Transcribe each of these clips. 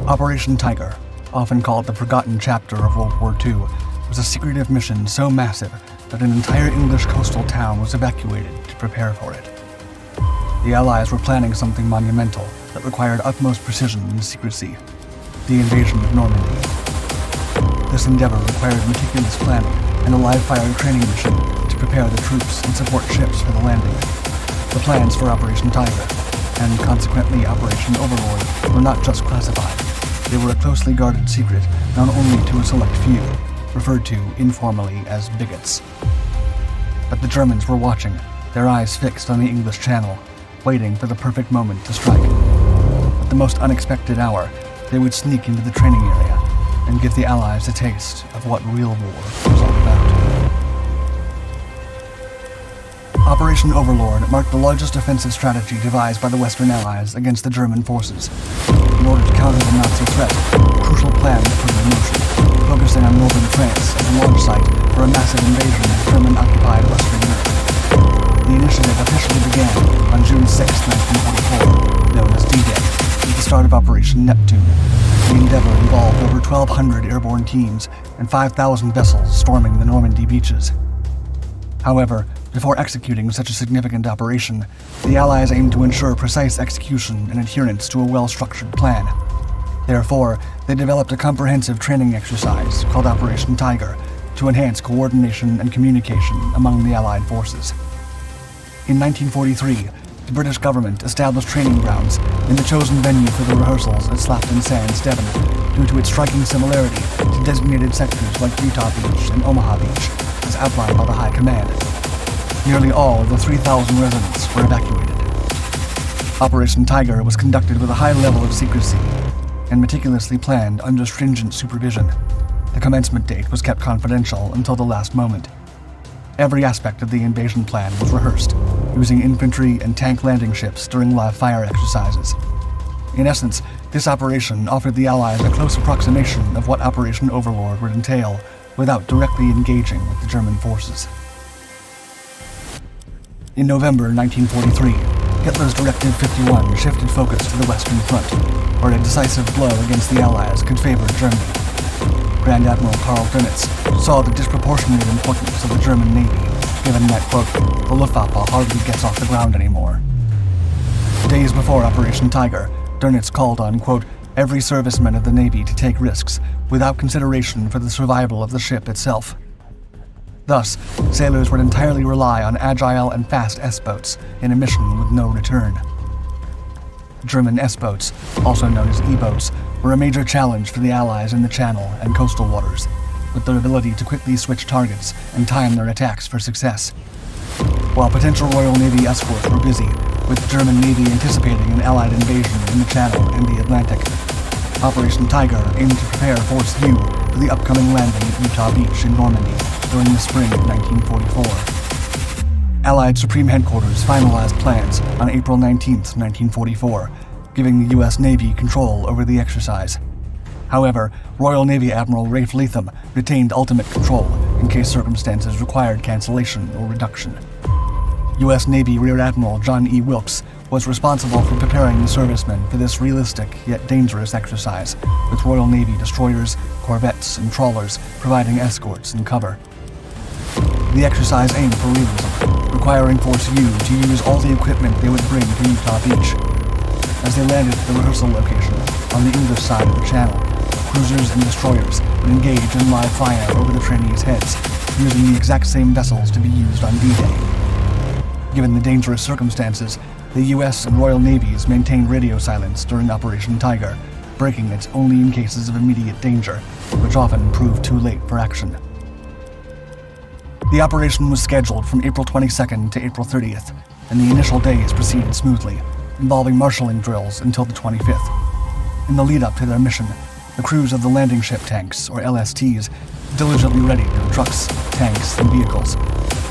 Operation Tiger, often called the forgotten chapter of World War II, was a secretive mission so massive that an entire English coastal town was evacuated to prepare for it. The Allies were planning something monumental that required utmost precision and secrecy: the invasion of Normandy. This endeavor required meticulous planning and a live-fire training mission to prepare the troops and support ships for the landing. The plans for Operation Tiger, and consequently Operation Overlord, were not just classified. They were a closely guarded secret known only to a select few, referred to informally as bigots. But the Germans were watching, their eyes fixed on the English Channel, waiting for the perfect moment to strike. At the most unexpected hour, they would sneak into the training area and give the Allies a taste of what real war was all about. Operation Overlord marked the largest offensive strategy devised by the Western Allies against the German forces. In order to counter the Nazi threat, a crucial plan was put in motion, focusing on northern France as a launch site for a massive invasion of German-occupied Western Europe. The initiative officially began on June 6, 1944, known as D-Day, with the start of Operation Neptune. The endeavor involved over 1,200 airborne teams and 5,000 vessels storming the Normandy beaches. However, before executing such a significant operation, the Allies aimed to ensure precise execution and adherence to a well-structured plan. Therefore, they developed a comprehensive training exercise called Operation Tiger to enhance coordination and communication among the Allied forces. In 1943, the British government established training grounds in the chosen venue for the rehearsals at Slapton Sands, Devon, due to its striking similarity to designated sectors like Utah Beach and Omaha Beach, as outlined by the High Command. Nearly all of the 3,000 residents were evacuated. Operation Tiger was conducted with a high level of secrecy and meticulously planned under stringent supervision. The commencement date was kept confidential until the last moment. Every aspect of the invasion plan was rehearsed, using infantry and tank landing ships during live-fire exercises. In essence, this operation offered the Allies a close approximation of what Operation Overlord would entail without directly engaging with the German forces. In November 1943, Hitler's Directive 51 shifted focus to the Western Front, where a decisive blow against the Allies could favor Germany. Grand Admiral Karl Dönitz saw the disproportionate importance of the German Navy, given that, quote, the Luftwaffe hardly gets off the ground anymore. Days before Operation Tiger, Dönitz called on, quote, every serviceman of the Navy to take risks without consideration for the survival of the ship itself. Thus, sailors would entirely rely on agile and fast S-boats in a mission with no return. German S-boats, also known as E-boats, were a major challenge for the Allies in the Channel and coastal waters, with their ability to quickly switch targets and time their attacks for success. While potential Royal Navy escorts were busy, with the German Navy anticipating an Allied invasion in the Channel and the Atlantic, Operation Tiger aimed to prepare Force U for the upcoming landing at Utah Beach in Normandy during the spring of 1944. Allied Supreme Headquarters finalized plans on April 19, 1944, giving the U.S. Navy control over the exercise. However, Royal Navy Admiral Rafe Latham retained ultimate control in case circumstances required cancellation or reduction. U.S. Navy Rear Admiral John E. Wilkes was responsible for preparing the servicemen for this realistic yet dangerous exercise, with Royal Navy destroyers, corvettes, and trawlers providing escorts and cover. The exercise aimed for realism, requiring Force U to use all the equipment they would bring to Utah Beach. As they landed at the rehearsal location on the English side of the Channel, cruisers and destroyers would engage in live fire over the trainees' heads, using the exact same vessels to be used on D-Day. Given the dangerous circumstances, the U.S. and Royal Navies maintained radio silence during Operation Tiger, breaking it only in cases of immediate danger, which often proved too late for action. The operation was scheduled from April 22nd to April 30th, and the initial days proceeded smoothly, involving marshalling drills until the 25th. In the lead-up to their mission, the crews of the landing ship tanks, or LSTs, diligently readied their trucks, tanks, and vehicles,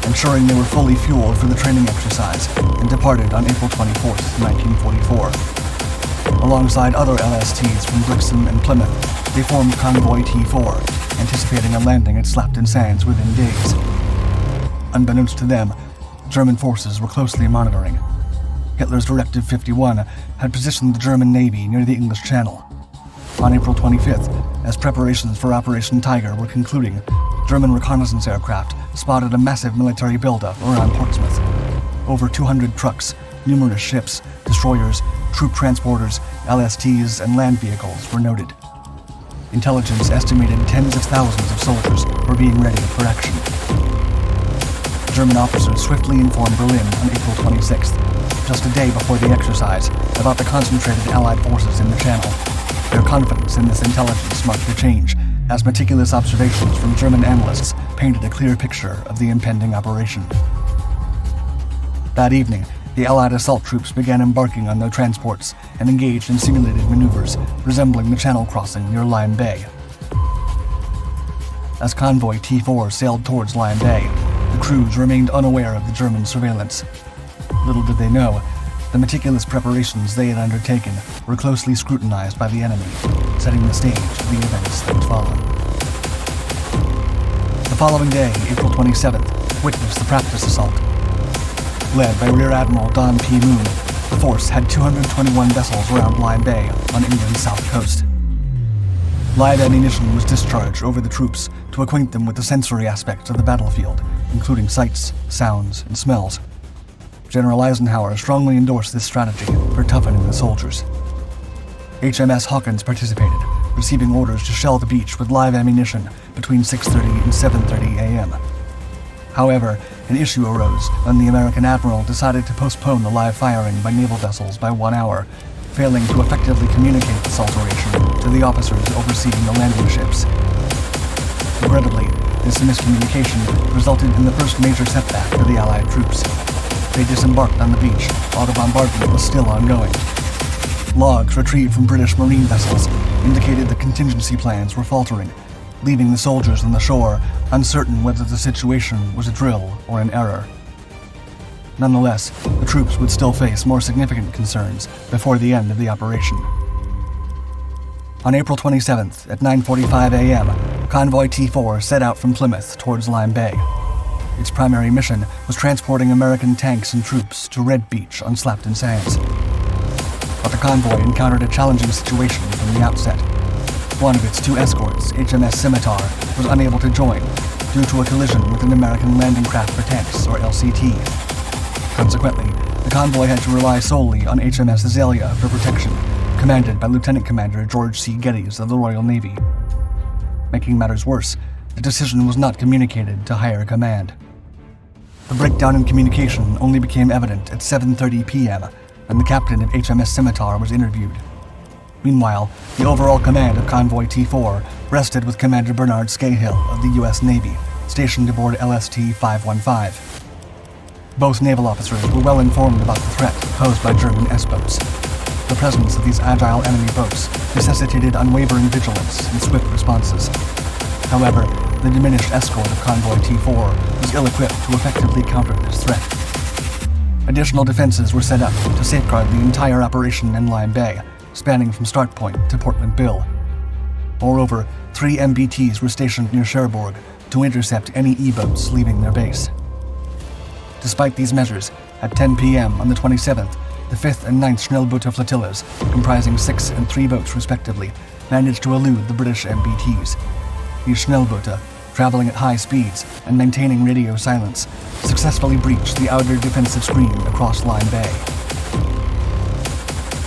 ensuring they were fully fueled for the training exercise, and departed on April 24, 1944. Alongside other LSTs from Brixton and Plymouth, they formed Convoy T4, anticipating a landing at Slapton Sands within days. Unbeknownst to them, German forces were closely monitoring. Hitler's Directive 51 had positioned the German Navy near the English Channel. On April 25th, as preparations for Operation Tiger were concluding, German reconnaissance aircraft spotted a massive military buildup around Portsmouth. Over 200 trucks, numerous ships, destroyers, troop transporters, LSTs, and land vehicles were noted. Intelligence estimated tens of thousands of soldiers were being ready for action. German officers swiftly informed Berlin on April 26th, just a day before the exercise, about the concentrated Allied forces in the Channel. Their confidence in this intelligence marked a change, as meticulous observations from German analysts painted a clear picture of the impending operation. That evening, the Allied assault troops began embarking on their transports and engaged in simulated maneuvers resembling the Channel crossing near Lyme Bay. As Convoy T4 sailed towards Lyme Bay, the crews remained unaware of the German surveillance. Little did they know, the meticulous preparations they had undertaken were closely scrutinized by the enemy, setting the stage for the events that would follow. The following day, April 27th, witnessed the practice assault. Led by Rear Admiral Don P. Moon, the force had 221 vessels around Lyme Bay on England's south coast. Live ammunition was discharged over the troops to acquaint them with the sensory aspects of the battlefield, including sights, sounds, and smells. General Eisenhower strongly endorsed this strategy for toughening the soldiers. HMS Hawkins participated, receiving orders to shell the beach with live ammunition between 6:30 and 7:30 a.m. However, an issue arose when the American admiral decided to postpone the live firing by naval vessels by 1 hour, failing to effectively communicate this alteration to the officers overseeing the landing ships. Regrettably, this miscommunication resulted in the first major setback for the Allied troops. They disembarked on the beach while the bombardment was still ongoing. Logs retrieved from British Marine vessels indicated the contingency plans were faltering, leaving the soldiers on the shore uncertain whether the situation was a drill or an error. Nonetheless, the troops would still face more significant concerns before the end of the operation. On April 27th, at 9:45 a.m., Convoy T4 set out from Plymouth towards Lyme Bay. Its primary mission was transporting American tanks and troops to Red Beach on Slapton Sands. But the convoy encountered a challenging situation from the outset. One of its two escorts, HMS Scimitar, was unable to join due to a collision with an American Landing Craft for Tanks, or LCT. Consequently, the convoy had to rely solely on HMS Azalea for protection, commanded by Lieutenant Commander George C. Geddes of the Royal Navy. Making matters worse, the decision was not communicated to higher command. The breakdown in communication only became evident at 7:30 p.m. when the captain of HMS Scimitar was interviewed. Meanwhile, the overall command of Convoy T4 rested with Commander Bernard Scahill of the U.S. Navy, stationed aboard LST-515. Both naval officers were well informed about the threat posed by German S-boats. The presence of these agile enemy boats necessitated unwavering vigilance and swift responses. However, the diminished escort of Convoy T4 was ill-equipped to effectively counter this threat. Additional defenses were set up to safeguard the entire operation in Lyme Bay, spanning from Start Point to Portland Bill. Moreover, 3 MBTs were stationed near Cherbourg to intercept any E-boats leaving their base. Despite these measures, at 10 p.m. on the 27th, the 5th and 9th Schnellboote flotillas, comprising 6 and 3 boats respectively, managed to elude the British MBTs. These Schnellboote, traveling at high speeds and maintaining radio silence, successfully breached the outer defensive screen across Lyme Bay.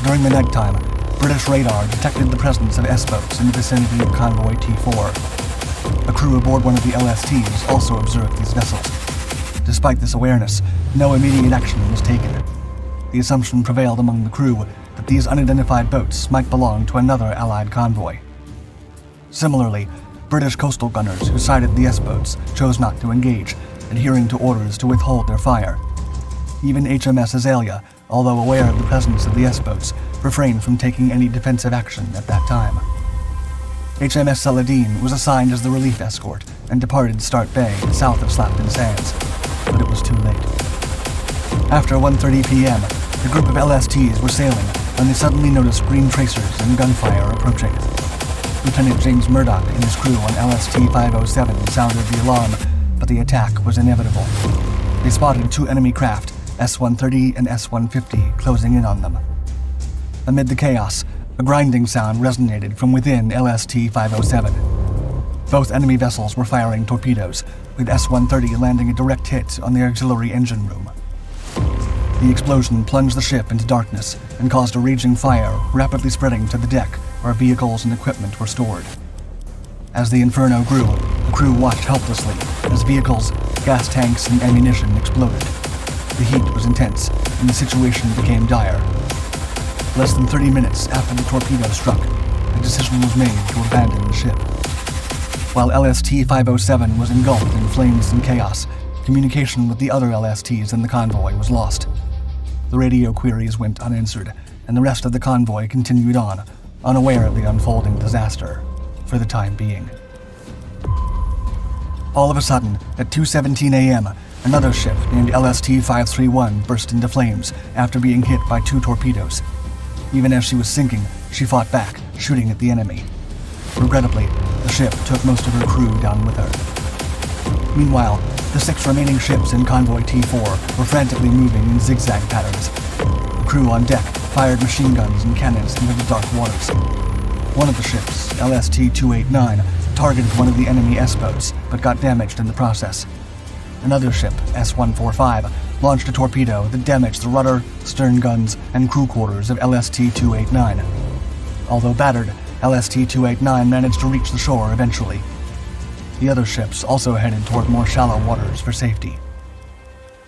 During the nighttime, British radar detected the presence of S-boats in the vicinity of Convoy T4. A crew aboard one of the LSTs also observed these vessels. Despite this awareness, no immediate action was taken. The assumption prevailed among the crew that these unidentified boats might belong to another Allied convoy. Similarly, British coastal gunners who sighted the S-boats chose not to engage, adhering to orders to withhold their fire. Even HMS Azalea, although aware of the presence of the S-boats, refrained from taking any defensive action at that time. HMS Saladin was assigned as the relief escort and departed Start Bay, south of Slapton Sands, but it was too late. After 1:30 p.m., the group of LSTs were sailing when they suddenly noticed green tracers and gunfire approaching. Lieutenant James Murdoch and his crew on LST-507 sounded the alarm, but the attack was inevitable. They spotted 2 enemy craft, S-130 and S-150, closing in on them. Amid the chaos, A grinding sound resonated from within LST-507. Both enemy vessels were firing torpedoes, with S-130 landing a direct hit on the auxiliary engine room. The explosion plunged the ship into darkness and caused a raging fire, rapidly spreading to the deck where vehicles and equipment were stored. As the inferno grew, the crew watched helplessly as vehicles, gas tanks, and ammunition exploded. The heat was intense, and the situation became dire. Less than 30 minutes after the torpedo struck, a decision was made to abandon the ship. While LST-507 was engulfed in flames and chaos, communication with the other LSTs in the convoy was lost. The radio queries went unanswered, and the rest of the convoy continued on, unaware of the unfolding disaster, for the time being. All of a sudden, at 2:17 a.m., another ship named LST-531 burst into flames after being hit by 2 torpedoes. Even as she was sinking, she fought back, shooting at the enemy. Regrettably, the ship took most of her crew down with her. Meanwhile, the 6 remaining ships in Convoy T4 were frantically moving in zigzag patterns. The crew on deck fired machine guns and cannons into the dark waters. One of the ships, LST-289, targeted one of the enemy S-boats, but got damaged in the process. Another ship, S-145, launched a torpedo that damaged the rudder, stern guns, and crew quarters of LST-289. Although battered, LST-289 managed to reach the shore eventually. The other ships also headed toward more shallow waters for safety.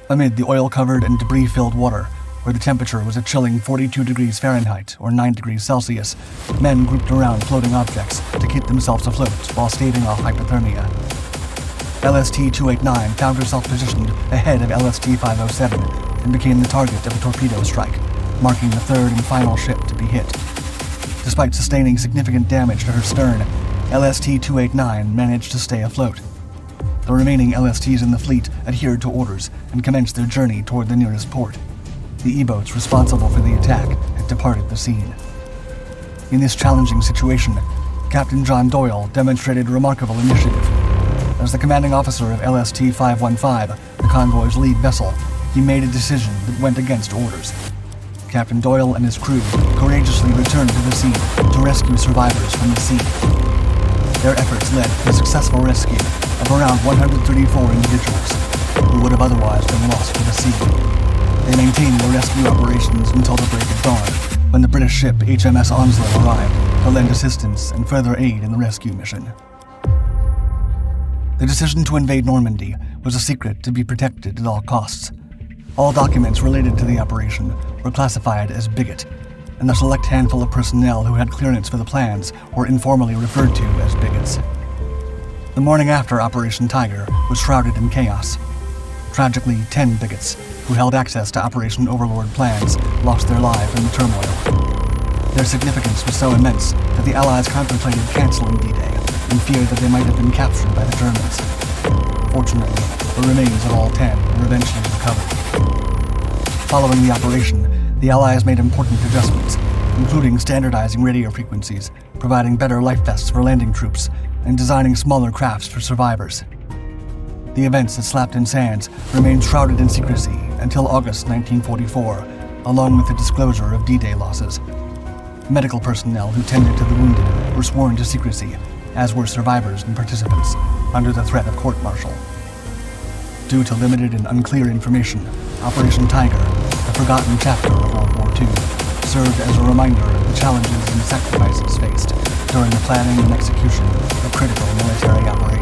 Amid the oil-covered and debris-filled water, where the temperature was a chilling 42 degrees Fahrenheit or 9 degrees Celsius, men grouped around floating objects to keep themselves afloat while staving off hypothermia. LST-289 found herself positioned ahead of LST-507 and became the target of a torpedo strike, marking the third and final ship to be hit. Despite sustaining significant damage to her stern, LST-289 managed to stay afloat. The remaining LSTs in the fleet adhered to orders and commenced their journey toward the nearest port. The E-boats responsible for the attack had departed the scene. In this challenging situation, Captain John Doyle demonstrated remarkable initiative. As the commanding officer of LST-515, the convoy's lead vessel, he made a decision that went against orders. Captain Doyle and his crew courageously returned to the scene to rescue survivors from the sea. Their efforts led to the successful rescue of around 134 individuals who would have otherwise been lost to the sea. They maintained the rescue operations until the break of dawn, when the British ship HMS Onslow arrived to lend assistance and further aid in the rescue mission. The decision to invade Normandy was a secret to be protected at all costs. All documents related to the operation were classified as bigot, and the select handful of personnel who had clearance for the plans were informally referred to as bigots. The morning after Operation Tiger was shrouded in chaos. Tragically, 10 bigots, who held access to Operation Overlord plans, lost their lives in the turmoil. Their significance was so immense that the Allies contemplated canceling D-Day in fear that they might have been captured by the Germans. Fortunately, the remains of all 10 were eventually recovered. Following the operation, the Allies made important adjustments, including standardizing radio frequencies, providing better life vests for landing troops, and designing smaller crafts for survivors. The events at Slapton Sands remained shrouded in secrecy until August 1944, along with the disclosure of D-Day losses. Medical personnel who tended to the wounded were sworn to secrecy, as were survivors and participants, under the threat of court-martial. Due to limited and unclear information, Operation Tiger, the forgotten chapter of World War II, served as a reminder of the challenges and sacrifices faced during the planning and execution of critical military operations.